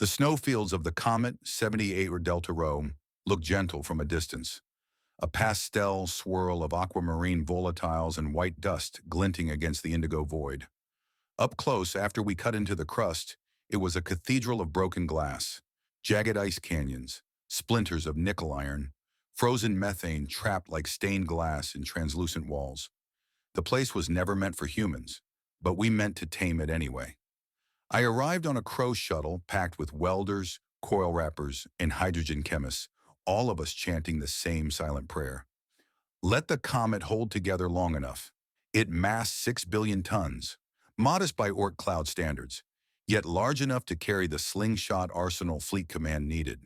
The snowfields of the Comet 78 or Delta Rho look gentle from a distance, a pastel swirl of aquamarine volatiles and white dust glinting against the indigo void. Up close, after we cut into the crust, it was a cathedral of broken glass, jagged ice canyons, splinters of nickel iron, frozen methane trapped like stained glass in translucent walls. The place was never meant for humans, but we meant to tame it anyway. I arrived on a crow shuttle packed with welders, coil wrappers, and hydrogen chemists, all of us chanting the same silent prayer. Let the comet hold together long enough. It massed 6 billion tons, modest by Oort cloud standards, yet large enough to carry the slingshot arsenal Fleet Command needed.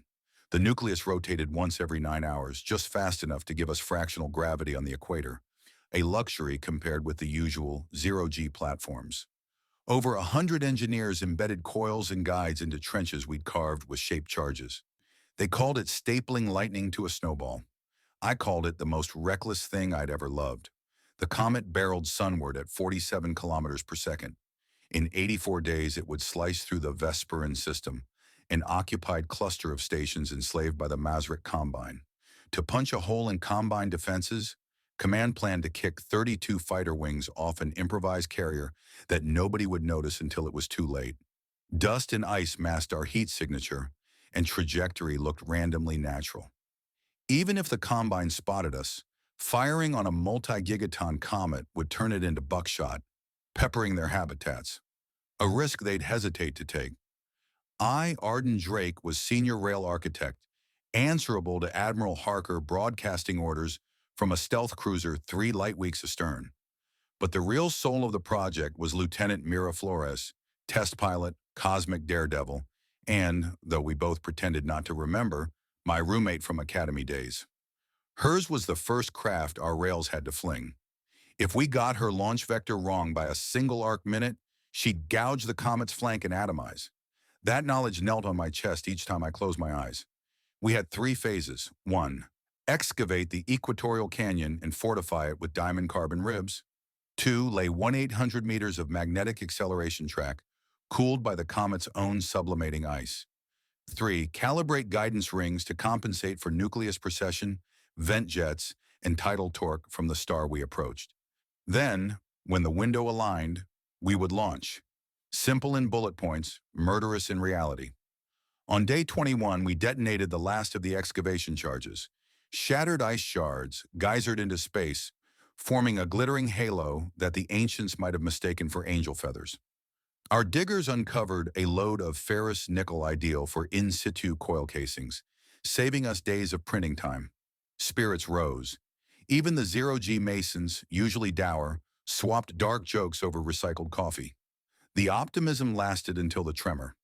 The nucleus rotated once every 9 hours, just fast enough to give us fractional gravity on the equator, a luxury compared with the usual zero-G platforms. Over 100 engineers embedded coils and guides into trenches we'd carved with shaped charges. They called it stapling lightning to a snowball. I called it the most reckless thing I'd ever loved. The comet barreled sunward at 47 kilometers per second. In 84 days, it would slice through the Vesperin system, an occupied cluster of stations enslaved by the Mazrik Combine. To punch a hole in Combine defenses, Command planned to kick 32 fighter wings off an improvised carrier that nobody would notice until it was too late. Dust and ice masked our heat signature, and trajectory looked randomly natural. Even if the Combine spotted us, firing on a multi-gigaton comet would turn it into buckshot, peppering their habitats, a risk they'd hesitate to take. I, Arden Drake, was senior rail architect, answerable to Admiral Harker broadcasting orders from a stealth cruiser 3 light weeks astern. But the real soul of the project was Lieutenant Mira Flores, test pilot, cosmic daredevil, and, though we both pretended not to remember, my roommate from academy days. Hers was the first craft our rails had to fling. If we got her launch vector wrong by a single arc minute, she'd gouge the comet's flank and atomize. That knowledge knelt on my chest each time I closed my eyes. We had 3 phases. 1. Excavate the equatorial canyon and fortify it with diamond carbon ribs. 2. Lay 1,800 meters of magnetic acceleration track, cooled by the comet's own sublimating ice. 3. Calibrate guidance rings to compensate for nucleus precession, vent jets, and tidal torque from the star we approached. Then, when the window aligned, we would launch. Simple in bullet points, murderous in reality. On day 21, we detonated the last of the excavation charges. Shattered ice shards geysered into space, forming a glittering halo that the ancients might have mistaken for angel feathers. Our diggers uncovered a load of ferrous nickel ideal for in situ coil casings, saving us days of printing time. Spirits rose. Even the zero-G masons, usually dour, swapped dark jokes over recycled coffee. The optimism lasted until the tremor.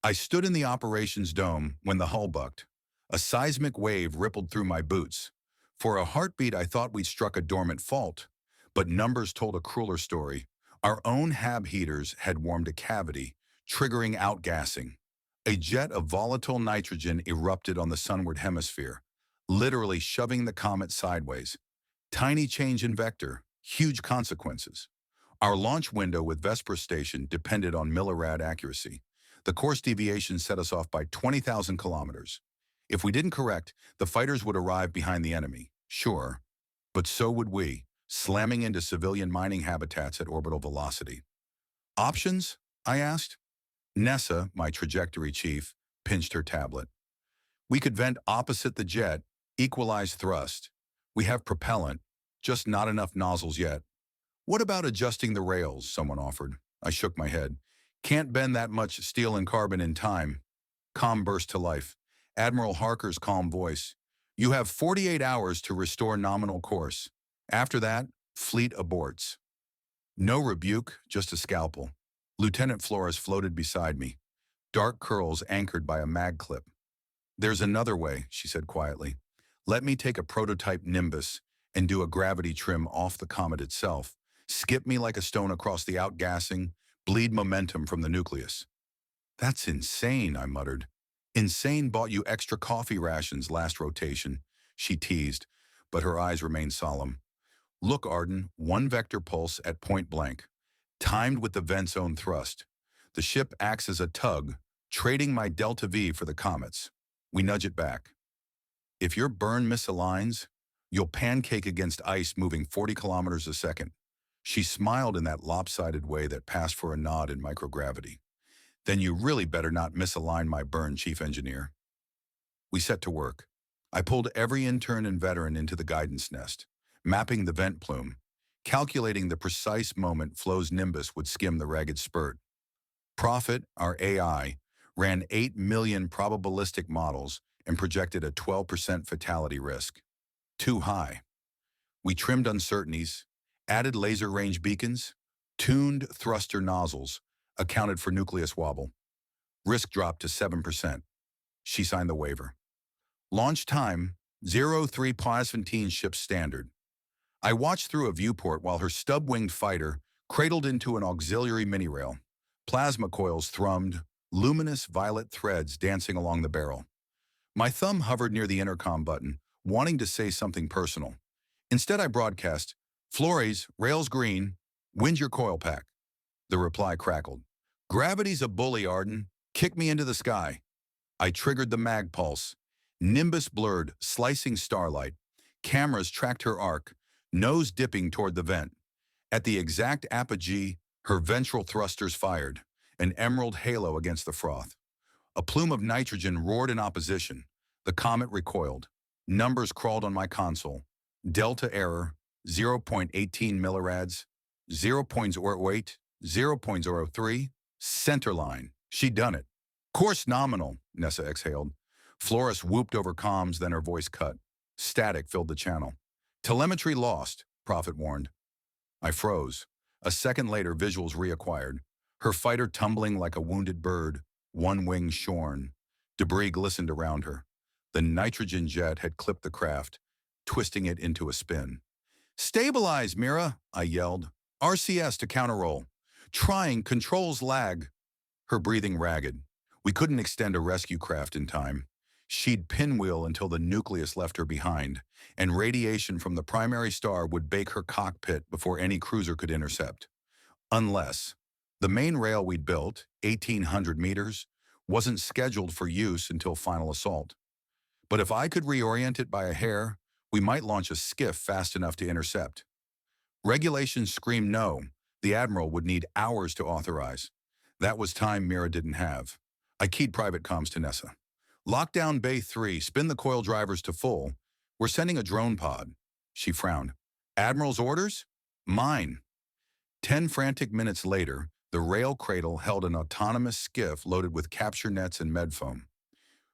I stood in the operations dome when the hull bucked. A seismic wave rippled through my boots. For a heartbeat, I thought we'd struck a dormant fault, but numbers told a crueler story. Our own HAB heaters had warmed a cavity, triggering outgassing. A jet of volatile nitrogen erupted on the sunward hemisphere, literally shoving the comet sideways. Tiny change in vector, huge consequences. Our launch window with Vesper station depended on millirad accuracy. The course deviation set us off by 20,000 kilometers. If we didn't correct, the fighters would arrive behind the enemy, sure, but so would we, slamming into civilian mining habitats at orbital velocity. Options? I asked. Nessa, my trajectory chief, pinched her tablet. We could vent opposite the jet, equalize thrust. We have propellant, just not enough nozzles yet. What about adjusting the rails, someone offered. I shook my head. Can't bend that much steel and carbon in time. Calm burst to life. Admiral Harker's calm voice. You have 48 hours to restore nominal course. After that, fleet aborts. No rebuke, just a scalpel. Lieutenant Flores floated beside me, dark curls anchored by a mag clip. There's another way, she said quietly. Let me take a prototype Nimbus and do a gravity trim off the comet itself. Skip me like a stone across the outgassing, bleed momentum from the nucleus. That's insane, I muttered. Insane bought you extra coffee rations last rotation, she teased, but her eyes remained solemn. Look, Arden, 1 vector pulse at point blank, timed with the vent's own thrust. The ship acts as a tug, trading my Delta V for the Comets. We nudge it back. If your burn misaligns, you'll pancake against ice moving 40 kilometers a second. She smiled in that lopsided way that passed for a nod in microgravity. Then you really better not misalign my burn, Chief Engineer. We set to work. I pulled every intern and veteran into the guidance nest, mapping the vent plume, calculating the precise moment Flo's nimbus would skim the ragged spurt. Prophet, our AI, ran 8 million probabilistic models and projected a 12% fatality risk. Too high. We trimmed uncertainties, added laser range beacons, tuned thruster nozzles, accounted for nucleus wobble. Risk dropped to 7%. She signed the waiver. Launch time, 03 Plasventine ship standard. I watched through a viewport while her stub-winged fighter cradled into an auxiliary mini-rail. Plasma coils thrummed, luminous violet threads dancing along the barrel. My thumb hovered near the intercom button, wanting to say something personal. Instead, I broadcast, "Flores, rails green, wind your coil pack." The reply crackled. "Gravity's a bully, Arden. Kick me into the sky." I triggered the mag pulse. Nimbus blurred, slicing starlight. Cameras tracked her arc, nose dipping toward the vent. At the exact apogee, her ventral thrusters fired, an emerald halo against the froth. A plume of nitrogen roared in opposition. The Comet recoiled. Numbers crawled on my console. Delta error, 0.18 millirads, 0.08, 0.03, centerline. She'd done it. "Course nominal," Nessa exhaled. Flores whooped over comms, then her voice cut. Static filled the channel. "Telemetry lost," Prophet warned. I froze. A second later, visuals reacquired. Her fighter tumbling like a wounded bird, one wing shorn. Debris glistened around her. The nitrogen jet had clipped the craft, twisting it into a spin. "Stabilize, Mira," I yelled. "RCS to counterroll. Trying, controls lag." Her breathing ragged. We couldn't extend a rescue craft in time. She'd pinwheel until the nucleus left her behind, and radiation from the primary star would bake her cockpit before any cruiser could intercept. Unless the main rail we'd built, 1,800 meters, wasn't scheduled for use until final assault. But if I could reorient it by a hair, we might launch a skiff fast enough to intercept. Regulations screamed no. The Admiral would need hours to authorize. That was time Mira didn't have. I keyed private comms to Nessa. "Lockdown Bay 3, spin the coil drivers to full. We're sending a drone pod." She frowned. "Admiral's orders?" "Mine." 10 frantic minutes later, the rail cradle held an autonomous skiff loaded with capture nets and medfoam.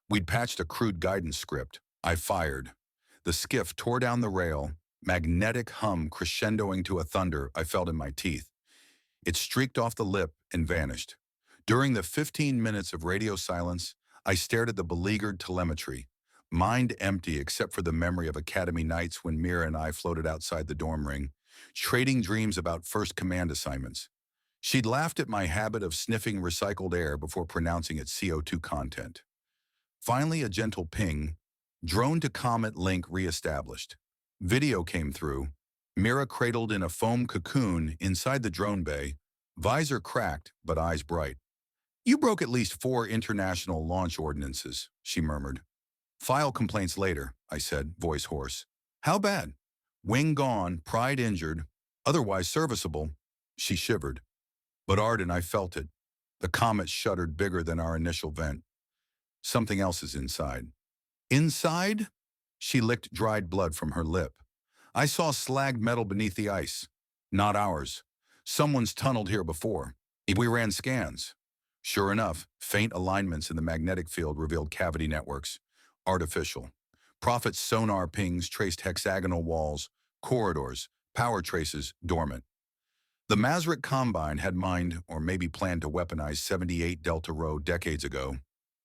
We'd patched a crude guidance script. I fired. The skiff tore down the rail, magnetic hum crescendoing to a thunder I felt in my teeth. It streaked off the lip and vanished. During the 15 minutes of radio silence, I stared at the beleaguered telemetry, mind empty except for the memory of Academy nights when Mira and I floated outside the dorm ring, trading dreams about first command assignments. She'd laughed at my habit of sniffing recycled air before pronouncing it CO2 content. Finally, a gentle ping, drone to Comet link reestablished. Video came through, Mira cradled in a foam cocoon inside the drone bay, visor cracked but eyes bright. "You broke at least 4 international launch ordinances," she murmured. "File complaints later," I said, voice hoarse. "How bad?" "Wing gone, pride injured, otherwise serviceable." She shivered. But Arden, I felt it. The Comet shuddered bigger than our initial vent. "Something else is inside." "Inside?" She licked dried blood from her lip. "I saw slag metal beneath the ice. Not ours. Someone's tunneled here before. We ran scans." Sure enough, faint alignments in the magnetic field revealed cavity networks. Artificial. Prophet's sonar pings traced hexagonal walls, corridors, power traces dormant. The Mazrik Combine had mined, or maybe planned to weaponize 78 Delta Rho decades ago,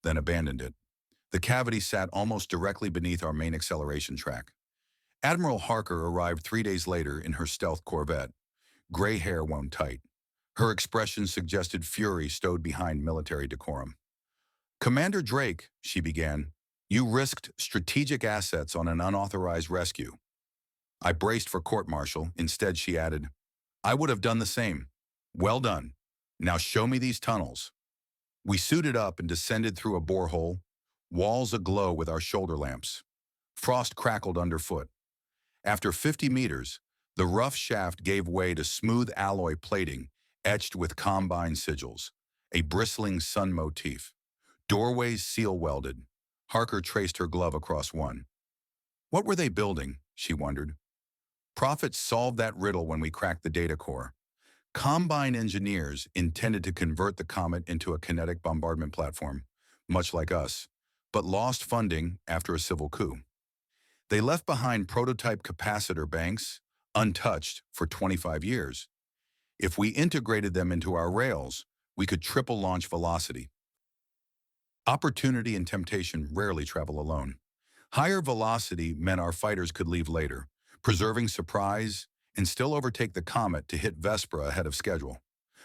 then abandoned it. The cavity sat almost directly beneath our main acceleration track. Admiral Harker arrived 3 days later in her stealth corvette. Gray hair wound tight. Her expression suggested fury stowed behind military decorum. "Commander Drake," she began, "you risked strategic assets on an unauthorized rescue." I braced for court-martial. Instead, she added, "I would have done the same. Well done. Now show me these tunnels." We suited up and descended through a borehole, walls aglow with our shoulder lamps. Frost crackled underfoot. After 50 meters, the rough shaft gave way to smooth alloy plating etched with combine sigils, a bristling sun motif. Doorways seal-welded. Harker traced her glove across one. What were they building? She wondered. Prophet solved that riddle when we cracked the data core. Combine engineers intended to convert the Comet into a kinetic bombardment platform, much like us, but lost funding after a civil coup. They left behind prototype capacitor banks, untouched for 25 years. If we integrated them into our rails, we could triple launch velocity. Opportunity and temptation rarely travel alone. Higher velocity meant our fighters could leave later, preserving surprise and still overtake the Comet to hit Vespera ahead of schedule.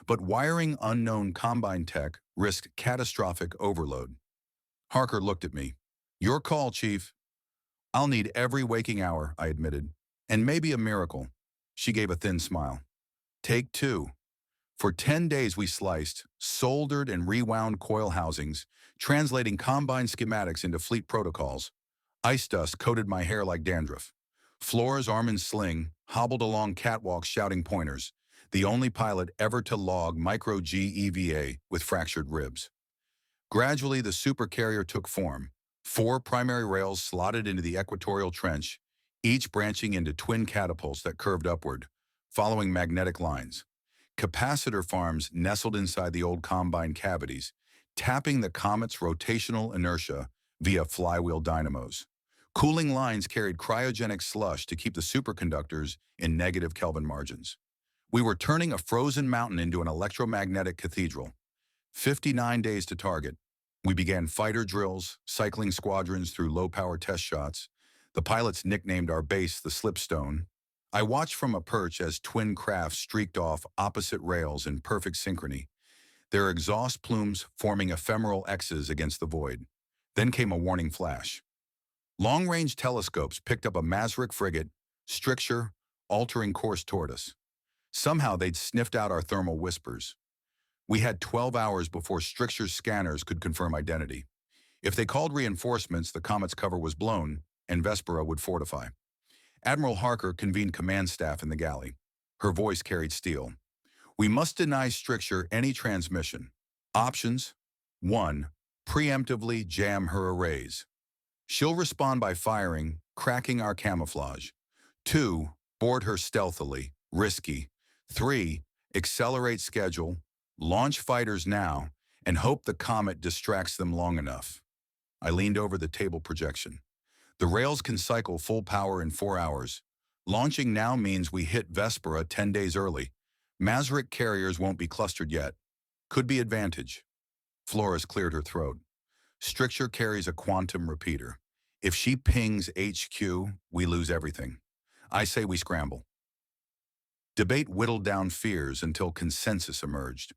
But wiring unknown combine tech risked catastrophic overload. Harker looked at me. Your call, Chief. I'll need every waking hour, I admitted. And maybe a miracle. She gave a thin smile. Take two. For 10 days we sliced, soldered and rewound coil housings, translating combine schematics into fleet protocols. Ice dust coated my hair like dandruff. Flores, arm in sling, hobbled along catwalks shouting pointers, the only pilot ever to log micro-G EVA with fractured ribs. Gradually, the supercarrier took form. 4 primary rails slotted into the equatorial trench, each branching into twin catapults that curved upward, following magnetic lines. Capacitor farms nestled inside the old combine cavities, tapping the Comet's rotational inertia via flywheel dynamos. Cooling lines carried cryogenic slush to keep the superconductors in negative Kelvin margins. We were turning a frozen mountain into an electromagnetic cathedral. 59 days to target. We began fighter drills, cycling squadrons through low-power test shots. The pilots nicknamed our base the Slipstone. I watched from a perch as twin crafts streaked off opposite rails in perfect synchrony, their exhaust plumes forming ephemeral X's against the void. Then came a warning flash. Long-range telescopes picked up a Mazrik frigate, stricture, altering course toward us. Somehow they'd sniffed out our thermal whispers. We had 12 hours before stricture's scanners could confirm identity. If they called reinforcements, the Comet's cover was blown, and Vespera would fortify. Admiral Harker convened command staff in the galley. Her voice carried steel. We must deny stricture any transmission. Options: 1. Preemptively jam her arrays. She'll respond by firing, cracking our camouflage. 2. Board her stealthily, risky. 3. Accelerate schedule, launch fighters now, and hope the Comet distracts them long enough. I leaned over the table projection. The rails can cycle full power in 4 hours. Launching now means we hit Vespera 10 days early. Mazrik carriers won't be clustered yet. Could be advantage. Flores cleared her throat. Stricture carries a quantum repeater. If she pings HQ, we lose everything. I say we scramble. Debate whittled down fears until consensus emerged.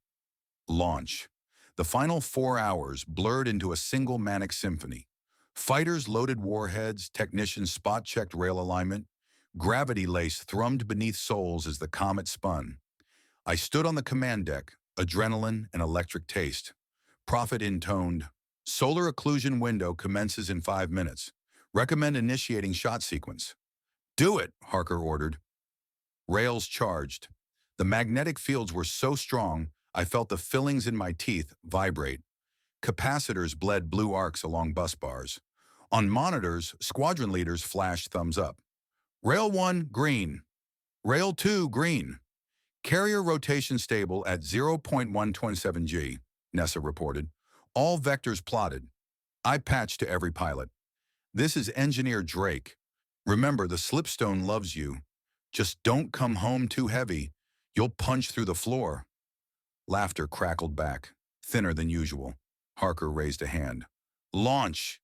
Launch. The final 4 hours blurred into a single manic symphony. Fighters loaded warheads, technicians spot-checked rail alignment. Gravity lace thrummed beneath soles as the Comet spun. I stood on the command deck, adrenaline and electric taste. Prophet intoned, "Solar occlusion window commences in 5 minutes. Recommend initiating shot sequence." "Do it," Harker ordered. Rails charged. The magnetic fields were so strong, I felt the fillings in my teeth vibrate. Capacitors bled blue arcs along bus bars. On monitors, squadron leaders flashed thumbs up. Rail 1, green. Rail 2, green. Carrier rotation stable at 0.127 G, Nessa reported. All vectors plotted. I patched to every pilot. This is Engineer Drake. Remember, the Slipstone loves you. Just don't come home too heavy. You'll punch through the floor. Laughter crackled back, thinner than usual. Harker raised a hand. Launch!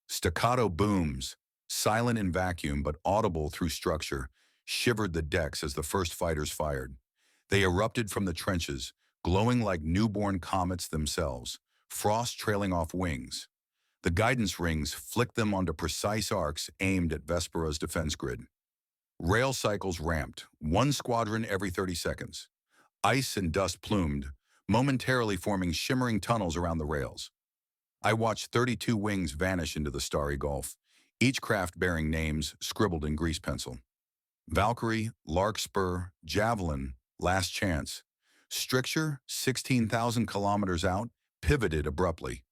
Staccato booms, silent in vacuum but audible through structure, shivered the decks as the first fighters fired. They erupted from the trenches, glowing like newborn comets themselves, frost trailing off wings. The guidance rings flicked them onto precise arcs aimed at Vespera's defense grid. Rail cycles ramped, one squadron every 30 seconds. Ice and dust plumed, momentarily forming shimmering tunnels around the rails. I watched 32 wings vanish into the starry gulf, each craft bearing names scribbled in grease pencil. Valkyrie, Larkspur, Javelin, Last Chance. Stricture, 16,000 kilometers out, pivoted abruptly.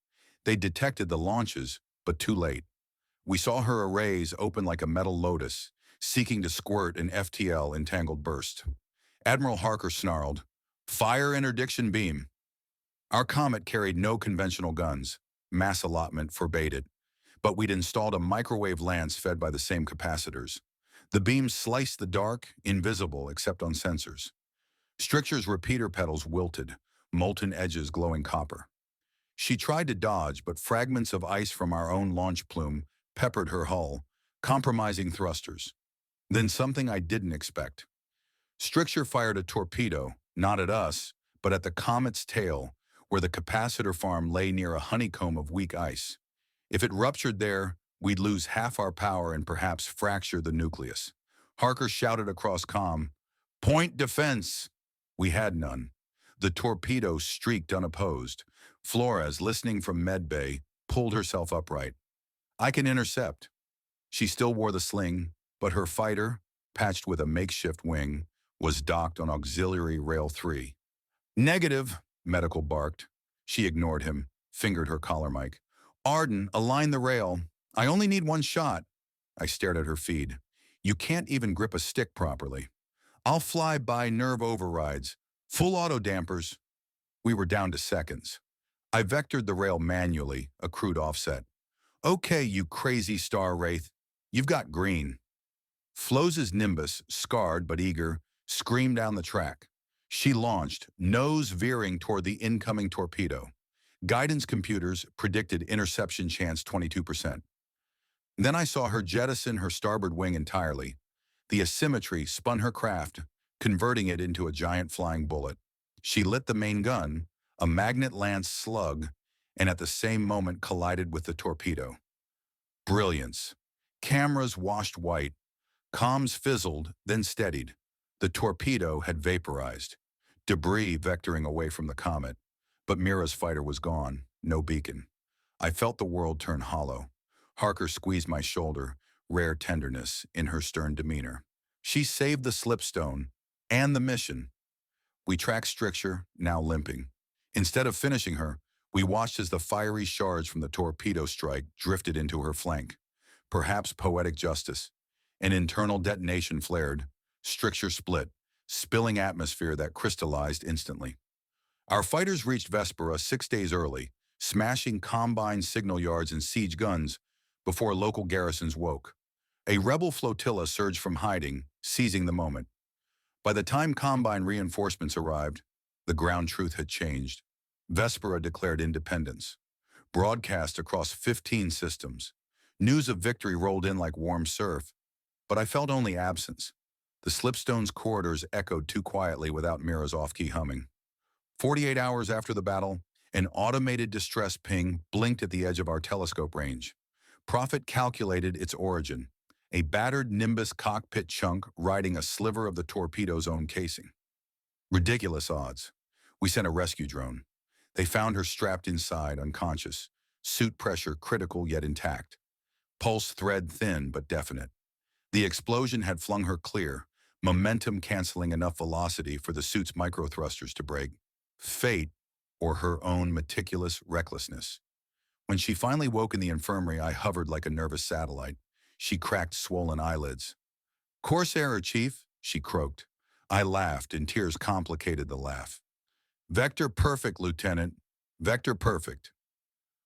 They detected the launches, but too late. We saw her arrays open like a metal lotus, seeking to squirt an FTL entangled burst. Admiral Harker snarled, "Fire interdiction beam." Our Comet carried no conventional guns. Mass allotment forbade it. But we'd installed a microwave lance fed by the same capacitors. The beams sliced the dark, invisible except on sensors. Stricture's repeater pedals wilted, molten edges glowing copper. She tried to dodge, but fragments of ice from our own launch plume peppered her hull, compromising thrusters. Then something I didn't expect. Stricture fired a torpedo, not at us, but at the Comet's tail, where the capacitor farm lay near a honeycomb of weak ice. If it ruptured there, we'd lose half our power and perhaps fracture the nucleus. Harker shouted across comm, "Point defense!" We had none. The torpedo streaked unopposed. Flores, listening from medbay, pulled herself upright. "I can intercept." She still wore the sling, but her fighter, patched with a makeshift wing, was docked on auxiliary rail 3. "Negative," Medical barked. She ignored him, fingered her collar mic. "Arden, align the rail. I only need one shot." I stared at her feed. "You can't even grip a stick properly." "I'll fly by nerve overrides. Full auto dampers." We were down to seconds. I vectored the rail manually, a crude offset. "Okay, you crazy star wraith. You've got green." Flo's Nimbus, scarred but eager, screamed down the track. She launched, nose veering toward the incoming torpedo. Guidance computers predicted interception chance 22%. Then I saw her jettison her starboard wing entirely. The asymmetry spun her craft, converting it into a giant flying bullet. She lit the main gun, a magnet lance slug, and at the same moment collided with the torpedo. Brilliance. Cameras washed white. Comms fizzled, then steadied. The torpedo had vaporized. Debris vectoring away from the Comet. But Mira's fighter was gone, no beacon. I felt the world turn hollow. Harker squeezed my shoulder, rare tenderness in her stern demeanor. She saved the slipstone and the mission. We tracked Stricture, now limping. Instead of finishing her, we watched as the fiery shards from the torpedo strike drifted into her flank. Perhaps poetic justice. An internal detonation flared. Stricture split, spilling atmosphere that crystallized instantly. Our fighters reached Vespera 6 days early, smashing combine signal yards and siege guns before local garrisons woke. A rebel flotilla surged from hiding, seizing the moment. By the time combine reinforcements arrived, the ground truth had changed. Vespera declared independence. Broadcast across 15 systems. News of victory rolled in like warm surf, but I felt only absence. The slipstone's corridors echoed too quietly without Mira's off-key humming. 48 hours after the battle, an automated distress ping blinked at the edge of our telescope range. Prophet calculated its origin, a battered Nimbus cockpit chunk riding a sliver of the torpedo's own casing. Ridiculous odds. We sent a rescue drone. They found her strapped inside, unconscious, suit pressure critical yet intact. Pulse thread thin but definite. The explosion had flung her clear, momentum canceling enough velocity for the suit's microthrusters to break. Fate, or her own meticulous recklessness. When she finally woke in the infirmary, I hovered like a nervous satellite. She cracked swollen eyelids. "Course error, Chief," she croaked. I laughed, and tears complicated the laugh. "Vector perfect, Lieutenant. Vector perfect."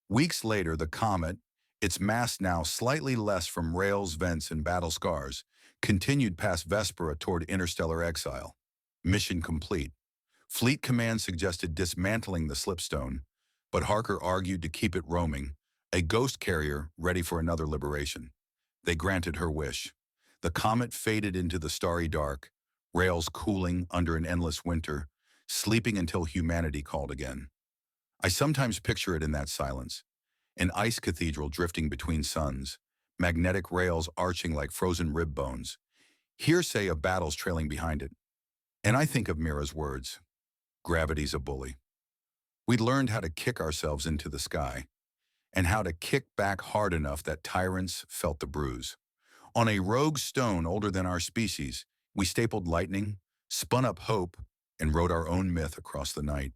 Weeks later, the Comet, its mass now slightly less from rails, vents, and battle scars, continued past Vespera toward interstellar exile. Mission complete. Fleet Command suggested dismantling the slipstone, but Harker argued to keep it roaming, a ghost carrier ready for another liberation. They granted her wish. The Comet faded into the starry dark, rails cooling under an endless winter, sleeping until humanity called again. I sometimes picture it in that silence, an ice cathedral drifting between suns, magnetic rails arching like frozen rib bones, hearsay of battles trailing behind it. And I think of Mira's words. Gravity's a bully. We learned how to kick ourselves into the sky, and how to kick back hard enough that tyrants felt the bruise. On a rogue stone older than our species, we stapled lightning, spun up hope, and wrote our own myth across the night.